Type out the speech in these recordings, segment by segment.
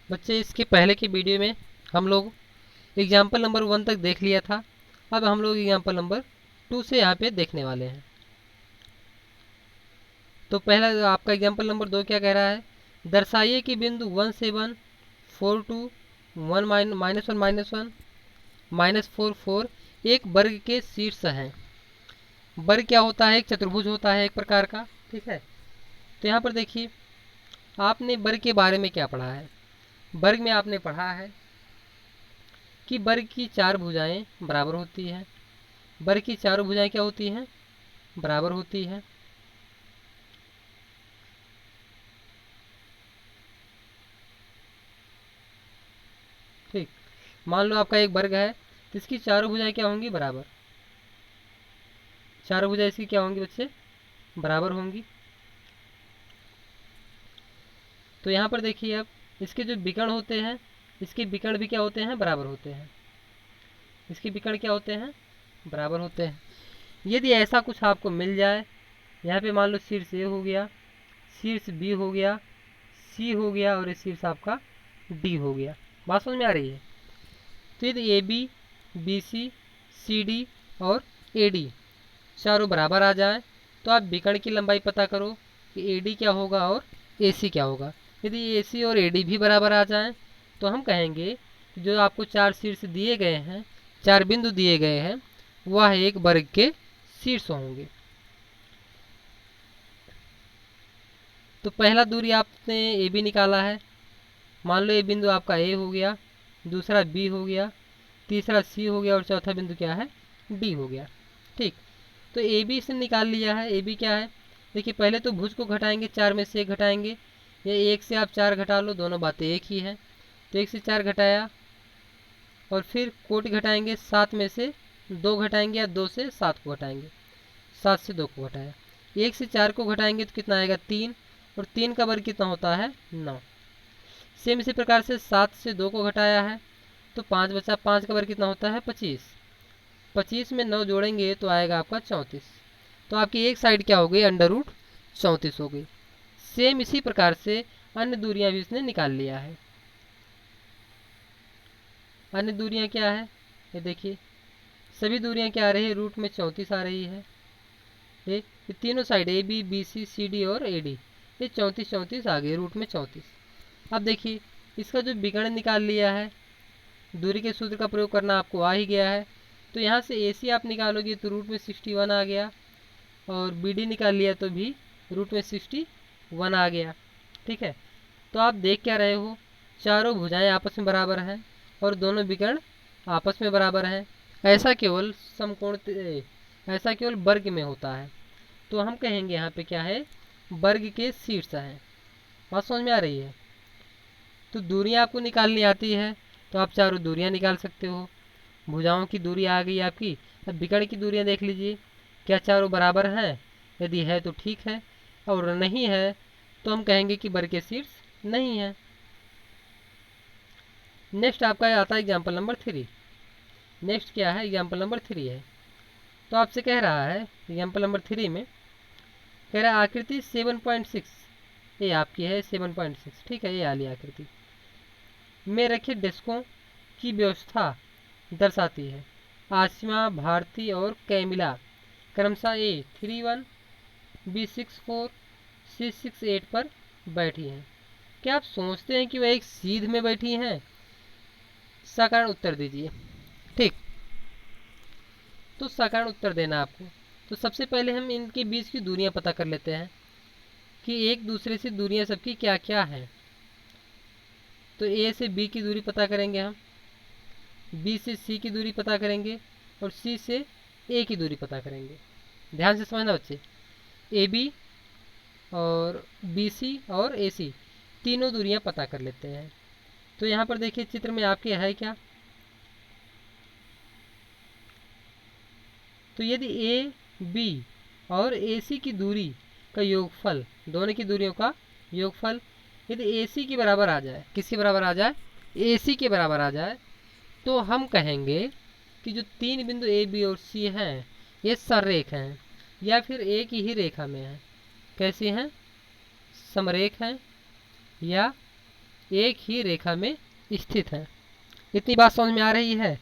बच्चे इसके पहले की वीडियो में हम लोग एग्जाम्पल नंबर 1 तक देख लिया था। अब हम लोग एग्जाम्पल नंबर 2 से यहाँ पे देखने वाले हैं। तो पहला आपका एग्जाम्पल नंबर 2 क्या कह रहा है, दर्शाइए कि बिंदु 1 से 1, 4 2, 1 -1 -1, -4 4 एक वर्ग के शीर्ष हैं। वर्ग क्या होता है, एक चतुर्भुज होता है एक प्रकार का। ठीक है, तो यहाँ पर देखिए आपने वर्ग के बारे में क्या पढ़ा है। वर्ग में आपने पढ़ा है कि वर्ग की 4 भुजाएं बराबर होती हैं। वर्ग की चारों भुजाएं क्या होती हैं, बराबर होती हैं। ठीक, मान लो आपका एक वर्ग है तो इसकी चारों भुजाएं क्या होंगी, बराबर। चारों भुजाएं इसकी क्या होंगी बच्चे, बराबर होंगी। तो यहाँ पर देखिए अब इसके जो विकर्ण होते हैं, इसके विकर्ण भी क्या होते हैं, बराबर होते हैं। इसके विकर्ण क्या होते हैं, बराबर होते हैं। यदि ऐसा कुछ आपको मिल जाए, यहाँ पे मान लो शीर्ष ए हो गया, शीर्ष बी हो गया, सी हो गया और ये शीर्ष आपका डी हो गया। बात समझ में आ रही है। तो यदि A B, B C, C D और ए डी चारों बराबर आ जाए तो आप विकर्ण की लंबाई पता करो कि ए डी क्या होगा और ए सी क्या होगा। यदि ए सी और ए डी भी बराबर आ जाएं तो हम कहेंगे कि जो आपको 4 शीर्ष दिए गए हैं, 4 बिंदु दिए गए हैं, वह एक वर्ग के शीर्ष होंगे। तो पहला दूरी आपने ए बी निकाला है। मान लो ये बिंदु आपका ए हो गया, दूसरा बी हो गया, तीसरा सी हो गया और चौथा बिंदु क्या है, डी हो गया। ठीक, तो ए बी से निकाल लिया है। ए बी क्या है, देखिए पहले तो भुज को घटाएंगे, 4 में से 1 घटाएंगे, या 1 से आप 4 घटा लो, दोनों बातें एक ही है। तो 1 से 4 घटाया और फिर कोटि घटाएंगे, 7 में से 2 घटाएंगे या 2 से 7 को घटाएंगे, 7 से 2 को घटाया। 1 से 4 को घटाएंगे तो कितना आएगा, 3, और 3 का वर्ग कितना होता है, 9। सेम इसी प्रकार से 7 से 2 को घटाया है तो 5 बचा, 5 का वर्ग कितना होता है, 25। 25 में 9 जोड़ेंगे तो आएगा आपका 34। तो आपकी एक साइड क्या हो गई, √34 हो गई। सेम इसी प्रकार से अन्य दूरियां भी इसने निकाल लिया है। अन्य दूरियां क्या है, ये देखिए सभी दूरियां क्या आ रही है, रूट में 34 आ रही है। ये तीनों side A B, B C, C D और ए डी, ये 34 34 आ गई, रूट में 34। अब देखिए इसका जो विकर्ण निकाल लिया है, दूरी के सूत्र का प्रयोग करना आपको आ ही गया है। तो यहाँ से ए सी आप निकालोगे तो रूट में 61 आ गया, और बी डी निकाल लिया तो भी रूट में 61 आ गया। ठीक है, तो आप देख क्या रहे हो, चारों भुजाएं आपस में बराबर हैं और दोनों विकर्ण आपस में बराबर हैं। ऐसा केवल समकोण, ऐसा केवल वर्ग में होता है। तो हम कहेंगे यहाँ पे क्या है, वर्ग के शीर्ष हैं। बात समझ में आ रही है। तो दूरियां आपको निकालनी आती है तो आप चारों दूरियां निकाल सकते हो। भुजाओं की दूरी आ गई आपकी। अब विकर्ण की दूरियां देख लीजिए, क्या चारों बराबर हैं, यदि है तो ठीक है, और नहीं है तो हम कहेंगे कि वर्ग के शीर्ष नहीं है। नेक्स्ट आपका आता है एग्जाम्पल नंबर 3। नेक्स्ट क्या है, एग्जाम्पल नंबर 3 है। तो आपसे कह रहा है एग्जाम्पल नंबर 3 में कह रहा है आकृति 7.6, ये आपकी है 7.6। ठीक है, ये वाली आकृति में रखे डेस्कों की व्यवस्था दर्शाती है। आसिमा, भारती और कैमिला क्रमशः A31, B64, C68 पर बैठी हैं। क्या आप सोचते हैं कि वह एक सीध में बैठी हैं? साधारण उत्तर दीजिए। ठीक, तो साधारण उत्तर देना आपको। तो सबसे पहले हम इनके बीच की दूरियां पता कर लेते हैं कि एक दूसरे से दूरियां सबकी क्या क्या हैं। तो ए से बी की दूरी पता करेंगे हम, बी से सी की दूरी पता करेंगे और सी से ए की दूरी पता करेंगे। ध्यान से समझना बच्चे, ए बी और बी सी और ए सी तीनों दूरियां पता कर लेते हैं। तो यहाँ पर देखिए चित्र में आपके है क्या, तो यदि ए बी और ए सी की दूरी का योगफल, दोनों की दूरियों का योगफल यदि ए सी के बराबर आ जाए, किसके बराबर आ जाए, ए सी के बराबर आ जाए, तो हम कहेंगे कि जो 3 बिंदु ए बी और सी हैं ये सररेख हैं, या फिर एक ही रेखा में हैं। कैसी हैं, समरेख हैं या एक ही रेखा में स्थित हैं। इतनी बात समझ में आ रही है।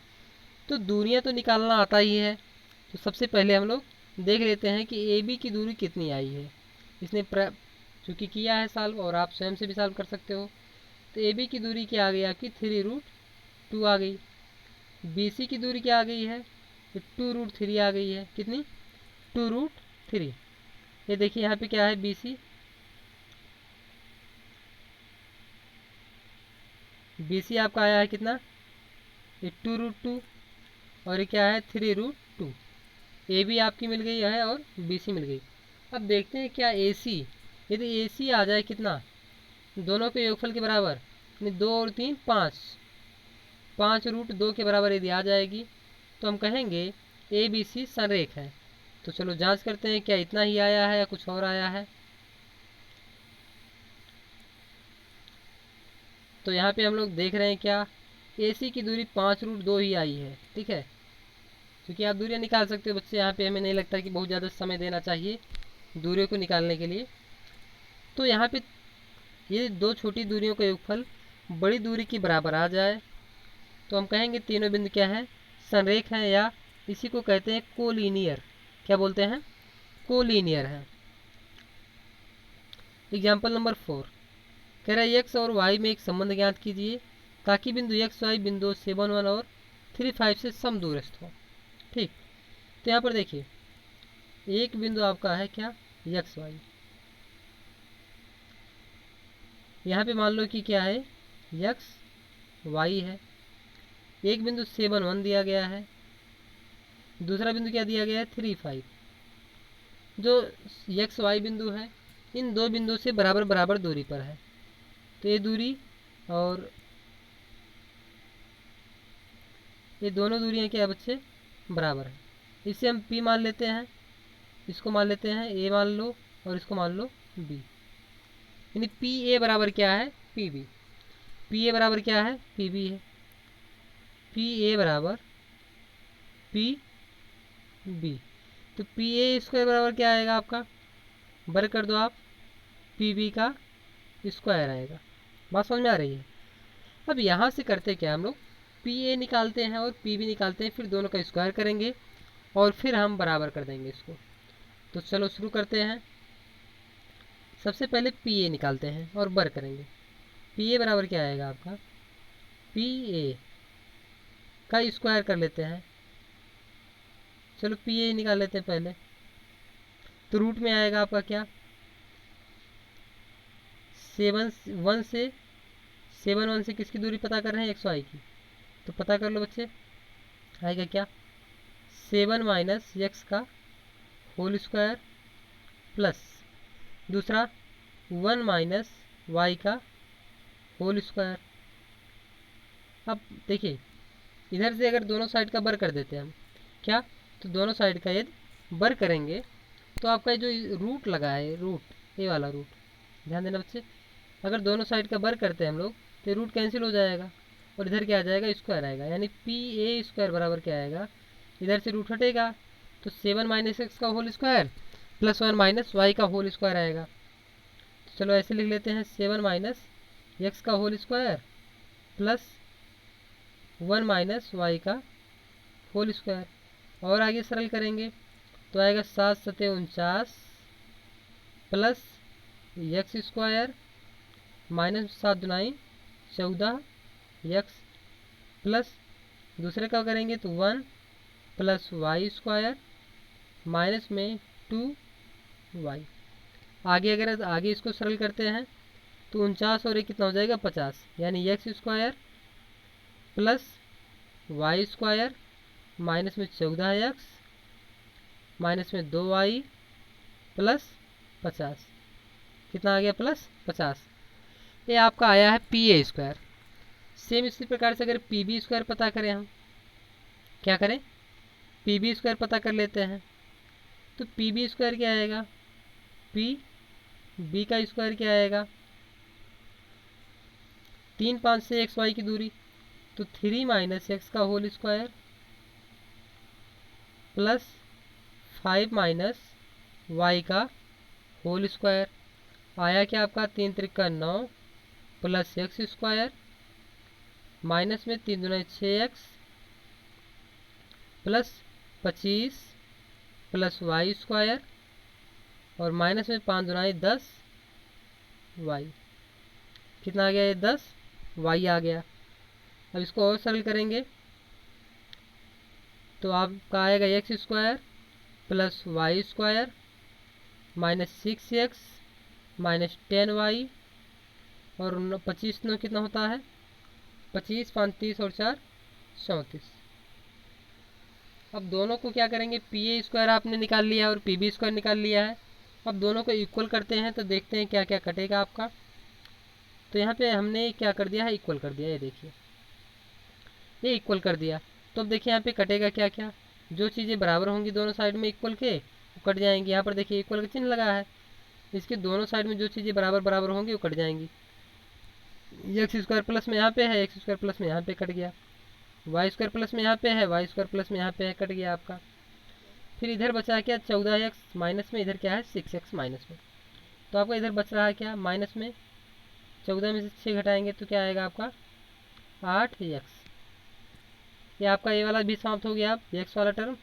तो दूरियां तो निकालना आता ही है। तो सबसे पहले हम लोग देख लेते हैं कि ए बी की दूरी कितनी आई है। इसने चूँकि किया है सॉल्व, और आप स्वयं से भी सॉल्व कर सकते हो। तो ए बी की दूरी क्या आ गई आपकी 3√2 आ गई। बी सी की दूरी क्या आ गई है, 2√3 आ गई है। कितनी, 2√3। ये देखिए यहाँ पे क्या है, बी सी, बी सी आपका आया है कितना, ये 2√2, और ये क्या है 3√2। ए बी आपकी मिल गई है और बी सी मिल गई। अब देखते हैं क्या ए सी, यदि ए सी आ जाए कितना, दोनों के योगफल के बराबर, यानी 2 और 3 5, 5√2 के बराबर यदि आ जाएगी तो हम कहेंगे ए बी सी संरेख है। तो चलो जांच करते हैं क्या इतना ही आया है या कुछ और आया है। तो यहाँ पे हम लोग देख रहे हैं क्या, ए सी की दूरी 5√2 ही आई है। ठीक है, क्योंकि आप दूरियाँ निकाल सकते हो बच्चे, यहाँ पे हमें नहीं लगता कि बहुत ज़्यादा समय देना चाहिए दूरियों को निकालने के लिए। तो यहाँ पे ये दो छोटी दूरियों का योगफल बड़ी दूरी के बराबर आ जाए तो हम कहेंगे तीनों बिंदु क्या है, संरेख हैं, या इसी को कहते हैं कोलिनियर। क्या बोलते हैं, कोलिनियर है। एग्जाम्पल नंबर 4 कह रहा है एक्स और वाई में एक संबंध ज्ञात कीजिए ताकि बिंदु एक्स वाई बिंदु 7 1 और 3 5 से समदूरस्थ हो। ठीक, तो यहाँ पर देखिए एक बिंदु आपका है क्या, एक्स वाई। यहाँ पे मान लो कि क्या है, एक्स वाई है। एक बिंदु 7 1 दिया गया है, दूसरा बिंदु क्या दिया गया है 3 5। जो एक्स वाई बिंदु है इन दो बिंदुओं से बराबर बराबर दूरी पर है। तो ये दूरी और ये दोनों दूरियां क्या है बच्चे, बराबर है। इसे हम P मान लेते हैं, इसको मान लेते हैं A मान लो, और इसको मान लो B। यानी पी ए बराबर क्या है, पी बी। पी ए बराबर क्या है, पी बी है। पी ए बराबर पी बी। तो पी ए स्क्वायर बराबर क्या आएगा आपका, वर्ग कर दो आप, पी बी का स्क्वायर आएगा। बात समझ में आ रही है। अब यहाँ से करते क्या हम लोग, पी ए निकालते हैं और पी बी निकालते हैं, फिर दोनों का स्क्वायर करेंगे और फिर हम बराबर कर देंगे इसको। तो चलो शुरू करते हैं। सबसे पहले पी ए निकालते हैं और वर्ग करेंगे। पी ए बराबर क्या आएगा आपका, पी ए का स्क्वायर कर लेते हैं। चलो पी ए निकाल लेते हैं पहले। तो रूट में आएगा आपका क्या, 7 1 से किसकी दूरी पता कर रहे हैं, एक्स वाई की। तो पता कर लो बच्चे, आएगा क्या 7 माइनस एक्स का होल स्क्वायर प्लस दूसरा 1 माइनस वाई का होल स्क्वायर। अब देखिए इधर से अगर दोनों साइड का वर्ग कर देते हैं हम क्या, तो दोनों साइड का यदि वर्ग करेंगे तो आपका जो रूट लगा है, रूट ए वाला रूट, ध्यान देना बच्चे, अगर दोनों साइड का वर्ग करते हैं हम लोग तो रूट कैंसिल हो जाएगा और इधर क्या आ जाएगा, स्क्वायर आएगा। यानी पी ए स्क्वायर बराबर क्या आएगा, इधर से रूट हटेगा तो 7 माइनस एक्स का whole square plus 1 minus Y का होल स्क्वायर आएगा। तो चलो ऐसे लिख लेते हैं, 7 माइनस एक्स का whole square plus 1 minus Y का होल स्क्वायर। और आगे सरल करेंगे तो आएगा 7 सते 49 प्लस एक्स स्क्वायर माइनस 7 दुनाई 14 एक्स प्लस दूसरे का करेंगे तो 1 प्लस वाई स्क्वायर माइनस में 2 वाई। आगे अगर आगे इसको सरल करते हैं तो 49 और ये कितना हो जाएगा 50, यानी X square plus Y square minus में 14 एक्स माइनस में 2 वाई प्लस 50। कितना आ गया, प्लस 50। ये आपका आया है पी ए स्क्वायर। सेम इसी प्रकार से अगर पी बी स्क्वायर पता करें, हम क्या करें, पी बी स्क्वायर पता कर लेते हैं। तो पी बी स्क्वायर क्या आएगा, पी बी का स्क्वायर क्या आएगा, 3 5 से एक्स वाई की दूरी, तो 3 माइनस एक्स का whole square plus 5 minus Y का होल स्क्वायर। आया क्या आपका 3 त्रिका 9 प्लस एक्स स्क्वायर माइनस में 3 दूना 6x plus 25 plus Y square और माइनस में 5 दूना 10 वाई। कितना आ गया ये 10 वाई आ गया। अब इसको और सरल करेंगे तो आपका आएगा X square plus Y square minus 6x minus 10y और 25 9 कितना होता है 25 5 30 और 4 34। अब दोनों को क्या करेंगे पी ए स्क्वायर आपने निकाल लिया और पी बी स्क्वायर निकाल लिया है। अब दोनों को इक्वल करते हैं तो देखते हैं क्या क्या कटेगा आपका। तो यहाँ पे हमने क्या कर दिया है इक्वल कर दिया, ये देखिए ये इक्वल कर दिया। तो अब देखिए यहाँ पे कटेगा क्या क्या, जो चीज़ें बराबर होंगी दोनों साइड में इक्वल के वो कट जाएंगी। यहाँ पर देखिए इक्वल का चिन्ह लगा है, इसके दोनों साइड में जो चीज़ें बराबर बराबर होंगी वो कट जाएंगी। एक्स स्क्वायर प्लस में यहाँ पे है, एक्स स्क्वायर प्लस में यहाँ पे कट गया, वाई स्क्वायर प्लस में यहाँ पे है, वाई स्क्वायर प्लस में यहाँ पे है, कट गया आपका। फिर इधर बचा क्या 14x माइनस में, इधर क्या है 6x माइनस में। तो आपका इधर बच रहा है क्या माइनस में 14 में से 6 घटाएंगे तो क्या आएगा आपका 8x। ये आपका ये वाला भी समाप्त हो गया। अब x वाला टर्म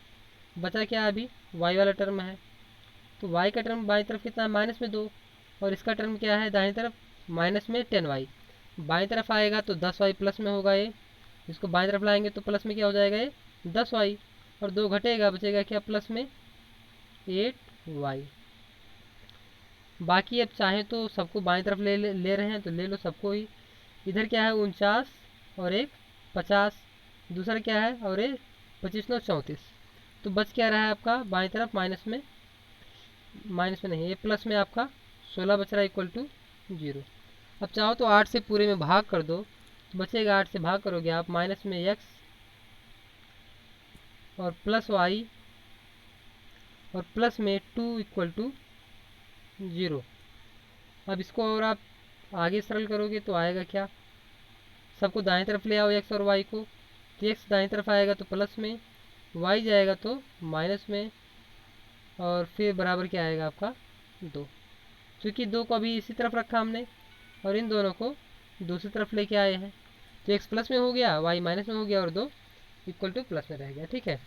बचा क्या अभी y वाला टर्म है। तो y का टर्म बाईं तरफ कितना है माइनस में 2 और इसका टर्म क्या है दाहिनी तरफ माइनस में 10y। बाईं तरफ आएगा तो 10y प्लस में होगा ये, इसको बाईं तरफ लाएंगे तो प्लस में क्या हो जाएगा ये 10y और 2 घटेगा बचेगा क्या प्लस में 8y। बाकी अब चाहे तो सबको बाईं तरफ ले रहे हैं तो ले लो सबको ही। इधर क्या है 49 और एक 50, दूसरा क्या है और ये 25 9 34। तो बच क्या रहा है आपका बाईं तरफ माइनस में नहीं ये प्लस में आपका 16 बच रहा है इक्वल टू 0। अब चाहो तो 8 से पूरे में भाग कर दो तो बचेगा 8 से भाग करोगे आप माइनस में x और प्लस y और प्लस में 2 इक्वल टू 0। अब इसको और आप आगे सरल करोगे तो आएगा क्या, सबको दाएं तरफ ले आओ x और y को, तो x दाएं तरफ आएगा तो प्लस में, y जाएगा तो माइनस में और फिर बराबर क्या आएगा आपका 2। क्योंकि 2 को अभी इसी तरफ रखा हमने और इन दोनों को दूसरी तरफ लेके आए हैं तो x प्लस में हो गया y माइनस में हो गया और 2 इक्वल टू प्लस में रह गया। ठीक है,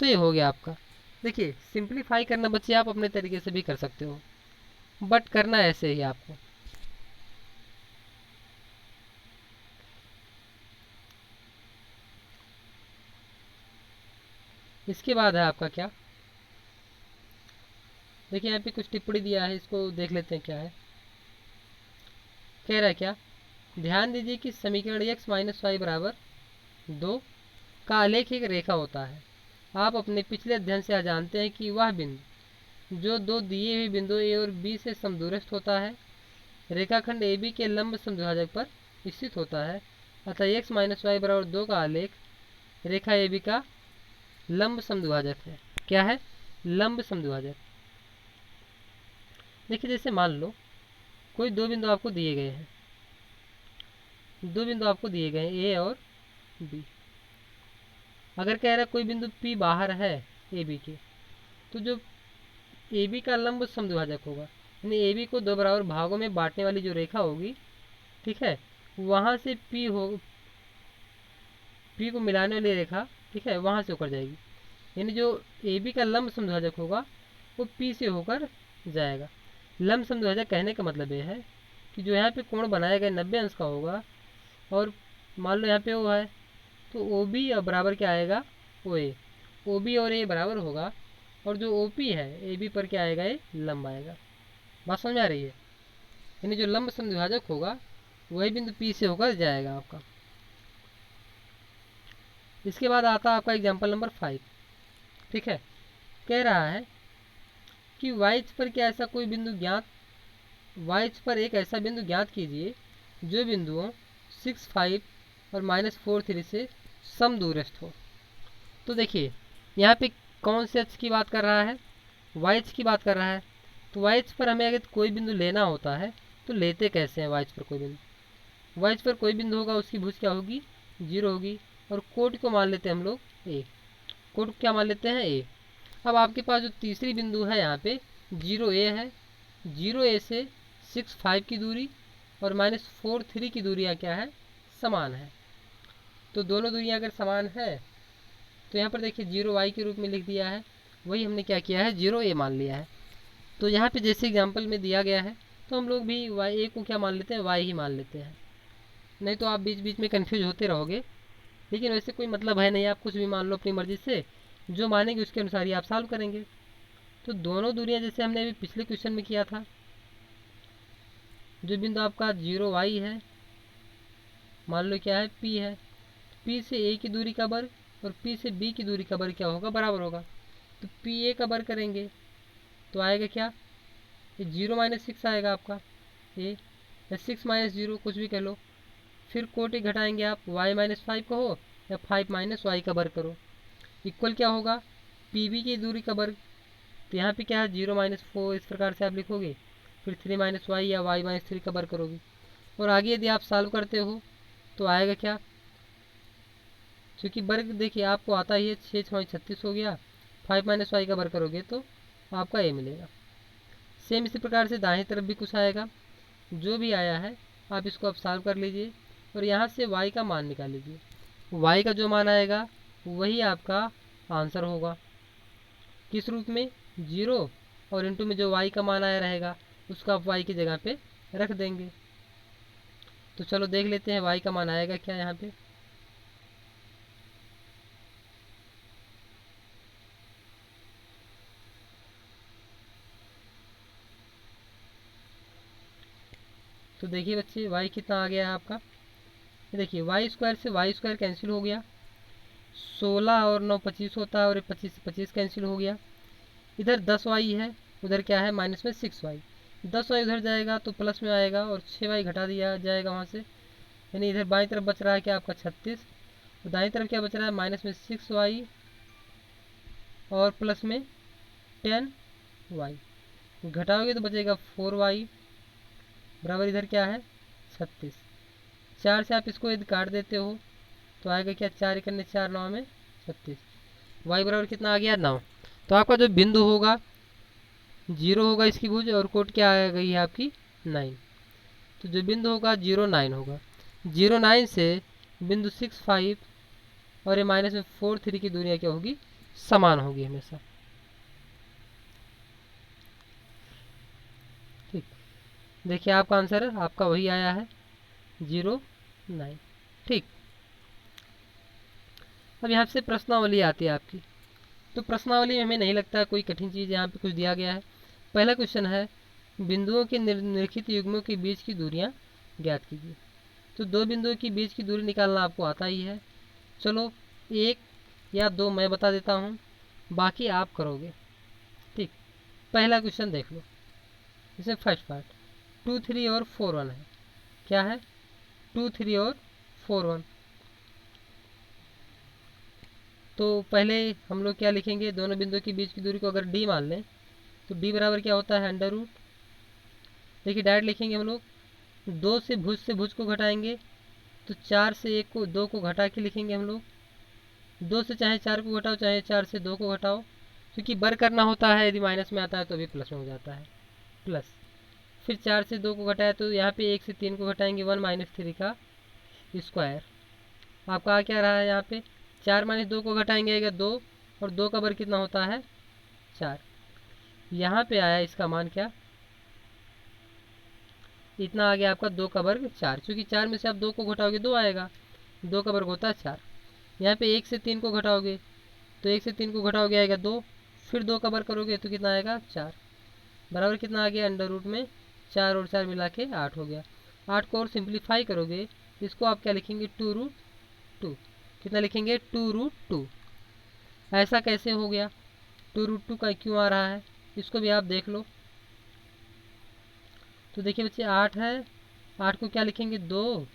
तो ये हो गया आपका। देखिए सिंप्लीफाई करना बच्चे आप अपने तरीके से भी कर सकते हो, बट करना ऐसे ही आपको। इसके बाद है आपका क्या, देखिए यहाँ पे कुछ टिप्पणी दिया है, इसको देख लेते हैं क्या है। कह रहा है क्या, ध्यान दीजिए कि समीकरण x माइनस वाई बराबर 2 का आलेख एक रेखा होता है। आप अपने पिछले अध्ययन से जानते हैं कि वह बिंदु जो दो दिए हुए बिंदु a और b से समदूरस्थ होता है रेखाखंड ए बी के लंब समद्विभाजक पर स्थित होता है। अतः x माइनस वाई बराबर 2 का आलेख रेखा ए बी का लंब समद्विभाजक है। क्या है लंब समद्विभाजक। देखिए जैसे मान लो कोई दो बिंदु आपको दिए गए हैं, दो बिंदु आपको दिए गए हैं ए और बी। अगर कह रहा है कोई बिंदु P बाहर है ए बी के, तो जो ए बी का लंब समद्विभाजक होगा यानी ए बी को दो बराबर भागों में बांटने वाली जो रेखा होगी, ठीक है, वहाँ से P को मिलाने वाली रेखा, ठीक है, वहाँ से होकर जाएगी। यानी जो ए बी का लंब समद्विभाजक होगा वो P से होकर जाएगा। लंब समद्विभाजक कहने का मतलब ये है कि जो यहाँ पे कोण बनाया गया 90 अंश का होगा और मान लो यहाँ पे वो है तो ओ बी और बराबर क्या आएगा ओ ए, ओ बी और ए बराबर होगा और जो ओ पी है ए बी पर क्या आएगा ये लंब आएगा। बात समझ में आ रही है। यानी जो लंब समद्विभाजक होगा वही बिंदु P से होकर जाएगा आपका। इसके बाद आता है आपका एग्जाम्पल नंबर 5। ठीक है, कह रहा है कि वाई पर क्या ऐसा कोई बिंदु ज्ञात, वाई पर एक ऐसा बिंदु ज्ञात कीजिए जो बिंदुओं 6 5 और -4 3 से समदूरस्थ हो। तो देखिए यहाँ पे कौन से अक्ष की बात कर रहा है, वाई अक्ष की बात कर रहा है। तो वाई अक्ष पर हमें अगर कोई बिंदु लेना होता है तो लेते कैसे हैं वाई अक्ष पर कोई बिंदु, वाई अक्ष पर कोई बिंदु होगा उसकी भुज क्या होगी 0 होगी और कोट को मान लेते हैं हम लोग ए, कोट को क्या मान लेते हैं ए। अब आपके पास जो तीसरी बिंदु है यहाँ पे 0 ए है, 0 ए से 6 5 की दूरी और -4 3 की दूरियाँ क्या है, समान है। तो दोनों दूरियाँ अगर समान है तो यहाँ पर देखिए 0y के रूप में लिख दिया है, वही हमने क्या किया है, 0a मान लिया है। तो यहाँ पे जैसे एग्जाम्पल में दिया गया है तो हम लोग भी a को क्या मान लेते हैं, y ही मान लेते हैं, नहीं तो आप बीच बीच में कन्फ्यूज होते रहोगे। लेकिन वैसे कोई मतलब है नहीं, आप कुछ भी मान लो अपनी मर्जी से, जो मानेंगे उसके अनुसार ही आप सॉल्व करेंगे। तो दोनों दूरियां जैसे हमने अभी पिछले क्वेश्चन में किया था, जो बिंदु आपका 0y है, मान लो क्या है, P है, P से A की दूरी का वर्ग और P से B की दूरी का वर्ग क्या होगा, बराबर होगा। तो PA का वर्ग करेंगे तो आएगा क्या, ये 0 - 6 आएगा आपका A, या 6 - 0 कुछ भी कह लो। फिर कोटि घटाएंगे आप, y - 5 कहो या 5 - y का वर्ग करो, इक्वल क्या होगा, PB की दूरी का वर्ग। तो यहाँ पे क्या है, 0 - 4 इस प्रकार से आप लिखोगे, फिर 3 - y या y - 3 का वर्ग करोगे। और आगे यदि आप सॉल्व करते हो तो आएगा क्या, क्योंकि वर्ग देखिए आपको आता ही है, 6 × 36 हो गया, 5 - y का वर्ग करोगे तो आपका a मिलेगा। सेम इसी प्रकार से दाहिनी तरफ भी कुछ आएगा, जो भी आया है आप इसको अब सॉल्व कर लीजिए और यहाँ से y का मान निकाल लीजिए। y का जो मान आएगा वही आपका आंसर होगा, किस रूप में, 0 और इनटू में जो y का मान आया रहेगा उसको आप y की जगह पे रख देंगे। तो चलो देख लेते हैं y का मान आएगा क्या यहाँ पे। तो देखिए बच्चे y कितना आ गया है आपका, देखिए y² से y² कैंसिल हो गया, 16 और 9 25 होता है और 25 से 25 कैंसिल हो गया। इधर 10y है, उधर क्या है माइनस में 6y, 10y उधर जाएगा तो प्लस में आएगा और 6y घटा दिया जाएगा वहाँ से, यानी इधर बाईं तरफ बच रहा है क्या आपका 36, और दाईं तरफ क्या बच रहा है माइनस में 6y और प्लस में 10y, घटाओगे तो बचेगा 4y बराबर इधर क्या है 36। 4 से आप इसको यदि काट देते हो तो आएगा क्या, 4 × 4 9 में 36, y बराबर कितना आ गया 9। तो आपका जो बिंदु होगा 0 होगा इसकी भुज, और कोट क्या आ गई है आपकी 9। तो जो बिंदु होगा 0 9 होगा, 0 9 से बिंदु 6 5 और ये -4 3 की दूरियाँ क्या होगी, समान होगी हमेशा। ठीक, देखिए आपका आंसर आपका वही आया है 0 9। ठीक, अब यहाँ से प्रश्नावली आती है आपकी। तो प्रश्नावली में हमें नहीं लगता कोई कठिन चीज़ यहाँ पे कुछ दिया गया है। पहला क्वेश्चन है, बिंदुओं के निम्नलिखित युग्मों के बीच की दूरियाँ ज्ञात कीजिए। तो दो बिंदुओं के बीच की दूरी निकालना आपको आता ही है। चलो 1 या 2 मैं बता देता हूँ, बाकी आप करोगे। ठीक, पहला क्वेश्चन देख लो, इसमें फर्स्ट पार्ट 2 3 और 4 1 है। क्या है, 2 3 और 4 1। तो पहले हम लोग क्या लिखेंगे, दोनों बिंदुओं के बीच की दूरी को अगर d मान लें तो d बराबर क्या होता है √। देखिए डायरेक्ट लिखेंगे हम लोग, 2 से भुज को घटाएंगे तो 4 से 1 को 2 को घटा के लिखेंगे हम लोग। 2 से चाहे 4 को घटाओ, चाहे 4 से 2 को घटाओ, क्योंकि बर करना होता है, यदि माइनस में आता है तो भी प्लस में हो जाता है, प्लस। फिर 4 से 2 को घटाया तो यहाँ पे 1 से 3 को घटाएंगे, 1 - 3 का स्क्वायर। आपका आ क्या रहा है यहाँ पे, 4 - 2 को घटाएंगे आएगा 2, और 2 का बर कितना होता है 4। यहाँ पे आया इसका मान क्या, इतना आ गया आपका 2 का वर्ग 4, क्योंकि 4 में से आप 2 को घटाओगे 2 आएगा, 2 का वर्ग होता है 4। यहाँ पे 1 से 3 को घटाओगे तो 1 से 3 को घटाओगे आएगा 2, फिर 2 का वर्ग करोगे तो कितना आएगा 4, बराबर कितना आ गया √ में 4 और 4 मिला के 8 हो गया। 8 को और सिंप्लीफाई करोगे इसको आप क्या लिखेंगे 2√2। कितना लिखेंगे 2√2। ऐसा कैसे हो गया, 2√2 का क्यों आ रहा है, इसको भी आप देख लो। तो देखिए बच्चे 8 है, 8 को क्या लिखेंगे 2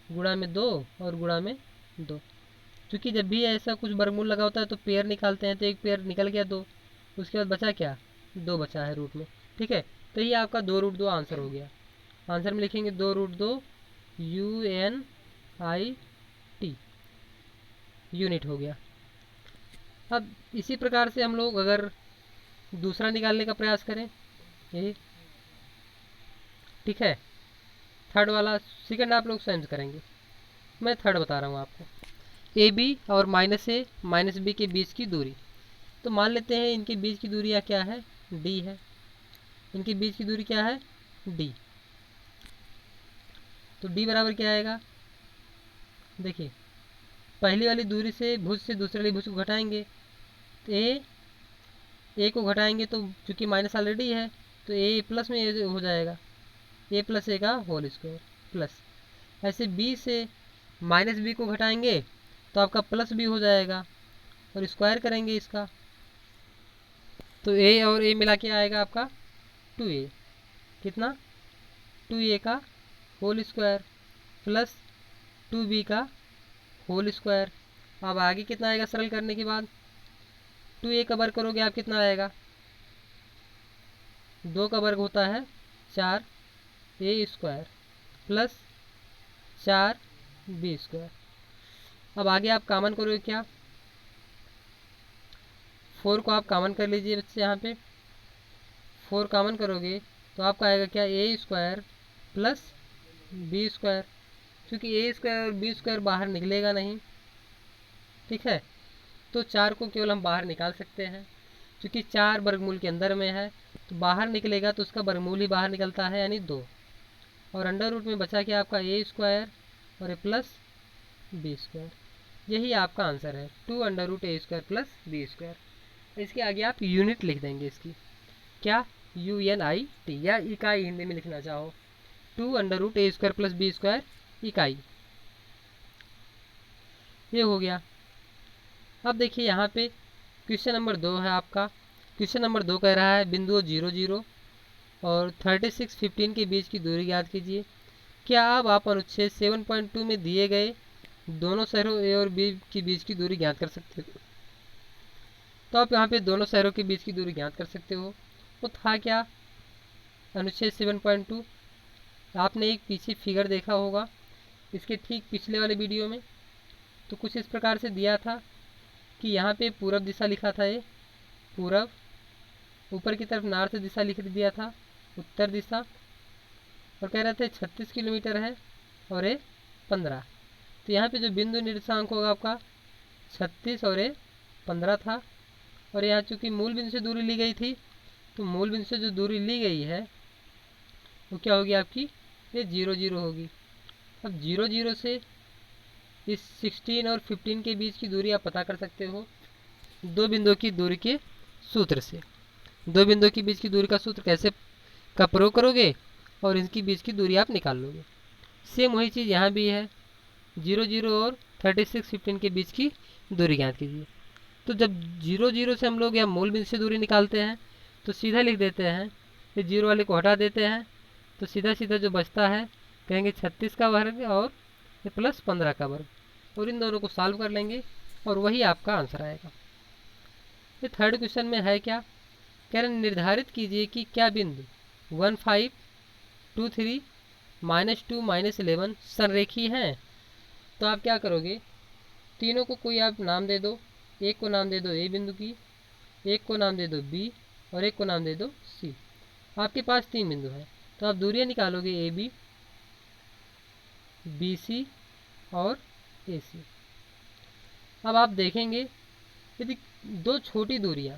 गुणा में 2 और गुणा में 2, क्योंकि जब भी ऐसा कुछ वर्गमूल लगा होता है तो पेयर निकालते हैं, तो एक पेयर निकल गया 2, उसके बाद बचा क्या 2 बचा है रूट में। ठीक है, तो ये आपका 2√2 आंसर हो गया। आंसर में लिखेंगे 2√2 UNIT यूनिट हो गया। अब इसी प्रकार से हम लोग अगर दूसरा निकालने का प्रयास करें, यही ठीक है थर्ड वाला, सेकंड आप लोग स्वयं से करेंगे, मैं थर्ड बता रहा हूँ आपको। ए बी और -a -b के बीच की दूरी, तो मान लेते हैं इनके बीच की दूरी क्या है, d है। इनके बीच की दूरी क्या है, d। तो d बराबर क्या आएगा, देखिए पहली वाली दूरी से भुज से दूसरी वाली भुज को घटाएंगे, तो ए को घटाएंगे तो चूँकि माइनस ऑलरेडी है तो ए प्लस में ए हो जाएगा, ए प्लस ए का होल स्क्वायर प्लस। ऐसे बी से -b को घटाएंगे तो आपका प्लस b हो जाएगा, और स्क्वायर करेंगे इसका तो a और a मिला के आएगा आपका 2a, कितना 2a का होल स्क्वायर प्लस 2b का होल स्क्वायर। अब आगे कितना आएगा सरल करने के बाद, 2a का वर्ग करोगे आप कितना आएगा, 2 का वर्ग होता है 4a square plus 4b square. अब आगे आप कॉमन करोगे क्या, 4 को आप कॉमन कर लीजिए बच्चे, यहाँ पे 4 कॉमन करोगे तो आपका आएगा क्या, a square plus b square, क्योंकि a स्क्वायर और b स्क्वायर बाहर निकलेगा नहीं, ठीक है। तो 4 को केवल हम बाहर निकाल सकते हैं, क्योंकि 4 वर्गमूल के अंदर में है, तो बाहर निकलेगा तो उसका वर्गमूल ही बाहर निकलता है यानी 2, और अंडर रूट में बचा क्या आपका a स्क्वायर और a प्लस b स्क्वायर। यही आपका आंसर है, 2 under root a square plus b square. इसके आगे आप यूनिट लिख देंगे इसकी, क्या UNIT, या इकाई हिंदी में लिखना चाहो, 2 under root a square plus b square इकाई, ये हो गया। अब देखिए यहाँ पे क्वेश्चन नंबर 2 है आपका। क्वेश्चन नंबर 2 कह रहा है बिंदुओं 0 0 और 36 15 के बीच की दूरी ज्ञात कीजिए। क्या आप अनुच्छेद 7.2 में दिए गए दोनों शहरों ए और बी के बीच की दूरी ज्ञात कर सकते हो? तो आप यहाँ पे दोनों शहरों के बीच की दूरी ज्ञात कर सकते हो। वो था क्या, अनुच्छेद 7.2, आपने एक पीछे फिगर देखा होगा इसके ठीक पिछले वाले वीडियो में, तो कुछ इस प्रकार से दिया था कि यहाँ पे पूरब दिशा लिखा था, ये पूरब, ऊपर की तरफ नॉर्थ दिशा लिख दिया था, उत्तर दिशा, और कह रहे थे 36 किलोमीटर है और ये 15। तो यहाँ पे जो बिंदु निर्देशांक होगा आपका 36 और ये 15 था, और यहाँ चूँकि मूल बिंदु से दूरी ली गई थी, तो मूल बिंदु से जो दूरी ली गई है वो क्या होगी आपकी, ये 0 0 होगी। अब 0 0 से इस 16 और 15 के बीच की दूरी आप पता कर सकते हो दो बिंदुओं की दूरी के सूत्र से। दो बिंदुओं के बीच की दूरी का सूत्र कैसे का प्रयोग करोगे और इनकी बीच की दूरी आप निकाल लोगे। सेम वही चीज़ यहाँ भी है, 0 0 और 36 15 के बीच की दूरी ज्ञात कीजिए। तो जब 0 0 से हम लोग या मूल बिंदु से दूरी निकालते हैं तो सीधा लिख देते हैं, ये 0 वाले को हटा देते हैं, तो सीधा सीधा जो बचता है कहेंगे 36 का वर्ग और ये प्लस 15 का वर्ग, और इन दोनों को सॉल्व कर लेंगे और वही आपका आंसर आएगा। ये थर्ड क्वेश्चन में है क्या, कह रहे निर्धारित कीजिए कि क्या बिंदु 1 5 2 3 -2 -11 संरेखी हैं। तो आप क्या करोगे, तीनों को कोई आप नाम दे दो, एक को नाम दे दो ए बिंदु की, एक को नाम दे दो बी और एक को नाम दे दो सी। आपके पास 3 बिंदु हैं, तो आप दूरियां निकालोगे ए बी, बी सी और ए सी। अब आप देखेंगे यदि दो छोटी दूरियां,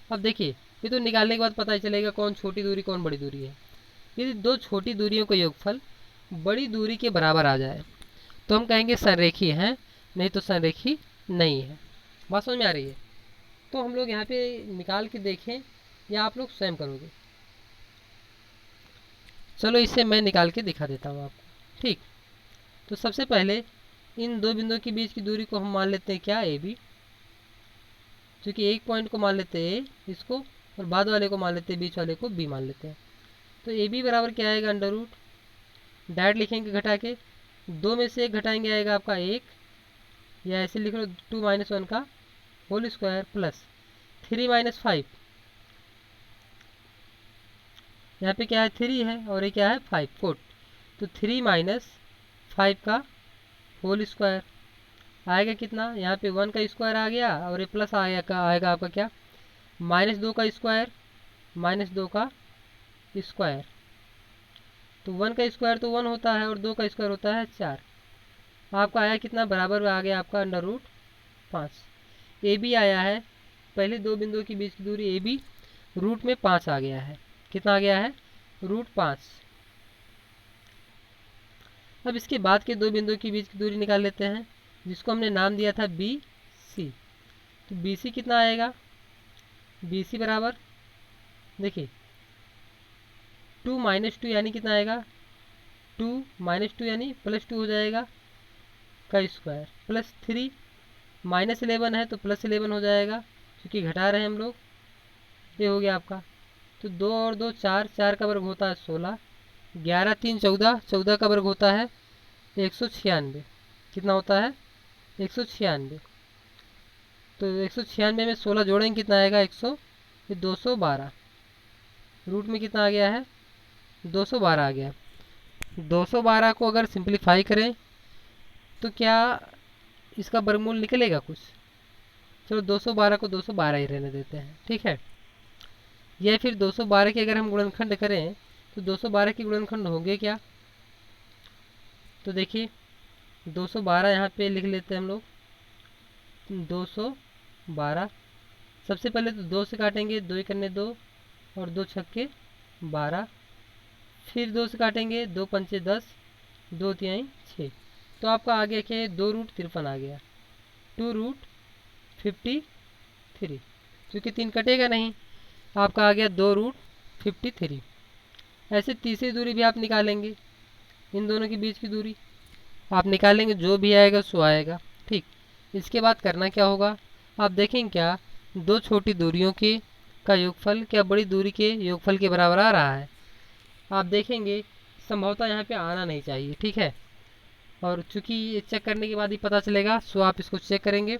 अब देखिए ये तो निकालने के बाद पता ही चलेगा कौन छोटी दूरी कौन बड़ी दूरी है। यदि दो छोटी दूरियों का योगफल बड़ी दूरी के बराबर आ जाए तो हम कहेंगे संरेखी है, नहीं तो संरेखी नहीं है। बात समझ में आ रही है? तो हम लोग यहाँ पे निकाल के देखें या आप लोग स्वयं करोगे? चलो इसे मैं निकाल के दिखा देता हूँ आपको, ठीक। तो सबसे पहले इन दो बिंदुओं के बीच की दूरी को हम मान लेते हैं क्या, ए बी, क्योंकि एक पॉइंट को मान लेते हैं ए इसको, और बाद वाले को मान लेते हैं, बीच वाले को बी मान लेते हैं। तो ए बी बराबर क्या आएगा, अंडर रूट, डायरेक्ट लिखेंगे घटा के, 2 में से 1 घटाएंगे आएगा आपका 1, या ऐसे लिख लो 2 - 1 का होल स्क्वायर प्लस 3 - 5, यहाँ पे क्या है 3 है और ये क्या है 5 4, तो 3 - 5 का होल स्क्वायर आएगा कितना, यहाँ पे 1 का स्क्वायर आ गया और ये प्लस आएगा आपका क्या, -2 का स्क्वायर -2 का स्क्वायर। तो 1 का स्क्वायर तो 1 होता है और 2 का स्क्वायर होता है 4। आपका आया कितना, बराबर आ गया आपका √5। ए बी आया है, पहले दो बिंदुओं के बीच की दूरी ए बी रूट में 5 आ गया है। कितना आ गया है, √5। अब इसके बाद के दो बिंदुओं के बीच की दूरी निकाल लेते हैं, जिसको हमने नाम दिया था बी सी। तो बी सी कितना आएगा, बी सी बराबर देखिए 2 - 2 यानी कितना आएगा, 2 - 2 यानी +2 हो जाएगा का स्क्वायर, +3 -11 है तो +11 हो जाएगा क्योंकि घटा रहे हैं हम लोग। ये हो गया आपका। तो 2 और 2 4, 4 का वर्ग होता है 16, 11 3 14, 14 का वर्ग होता है 196। कितना होता है, 196। तो 196 में 16 जोड़ेंगे कितना आएगा, 212। रूट में कितना आ गया है, 212 आ गया। 212 को अगर सिंप्लीफाई करें तो क्या इसका वर्गमूल निकलेगा कुछ। चलो 212 को 212 ही रहने देते हैं, ठीक है। या फिर 212 के अगर हम गुणनखंड करें तो 212 के गुणनखंड होंगे क्या। तो देखिए 212 यहाँ पे लिख लेते हैं हम लोग, 212। सबसे पहले तो 2 से काटेंगे, 2 1 2 और 2 छक्के 12। फिर 2 से काटेंगे, 2 पंचे 10, 2 तिहाई 6। तो आपका आ गया क्या, 2√53 आ गया, 2√53। क्योंकि 3 कटेगा नहीं, आपका आ गया 2√53। ऐसे तीसरी दूरी भी आप निकालेंगे, इन दोनों के बीच की दूरी आप निकालेंगे, जो भी आएगा सो आएगा, ठीक। इसके बाद करना क्या होगा, आप देखेंगे क्या दो छोटी दूरियों के का योगफल क्या बड़ी दूरी के योगफल के बराबर आ रहा है। आप देखेंगे संभवतः यहाँ पे आना नहीं चाहिए, ठीक है। और चूंकि ये चेक करने के बाद ही पता चलेगा, सो आप इसको चेक करेंगे।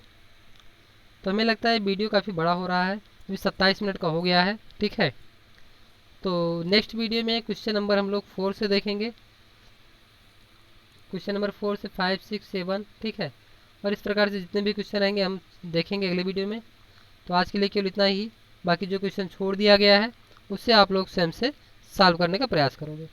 तो हमें लगता है वीडियो काफ़ी बड़ा हो रहा है, अभी 27 मिनट का हो गया है, ठीक है। तो नेक्स्ट वीडियो में क्वेश्चन नंबर हम लोग 4 से देखेंगे, क्वेश्चन नंबर 4 से 5 6 7, ठीक है। और इस प्रकार से जितने भी क्वेश्चन आएंगे हम देखेंगे अगले वीडियो में। तो आज के लिए केवल इतना ही, बाकी जो क्वेश्चन छोड़ दिया गया है उससे आप लोग स्वयं से सॉल्व करने का प्रयास करोगे।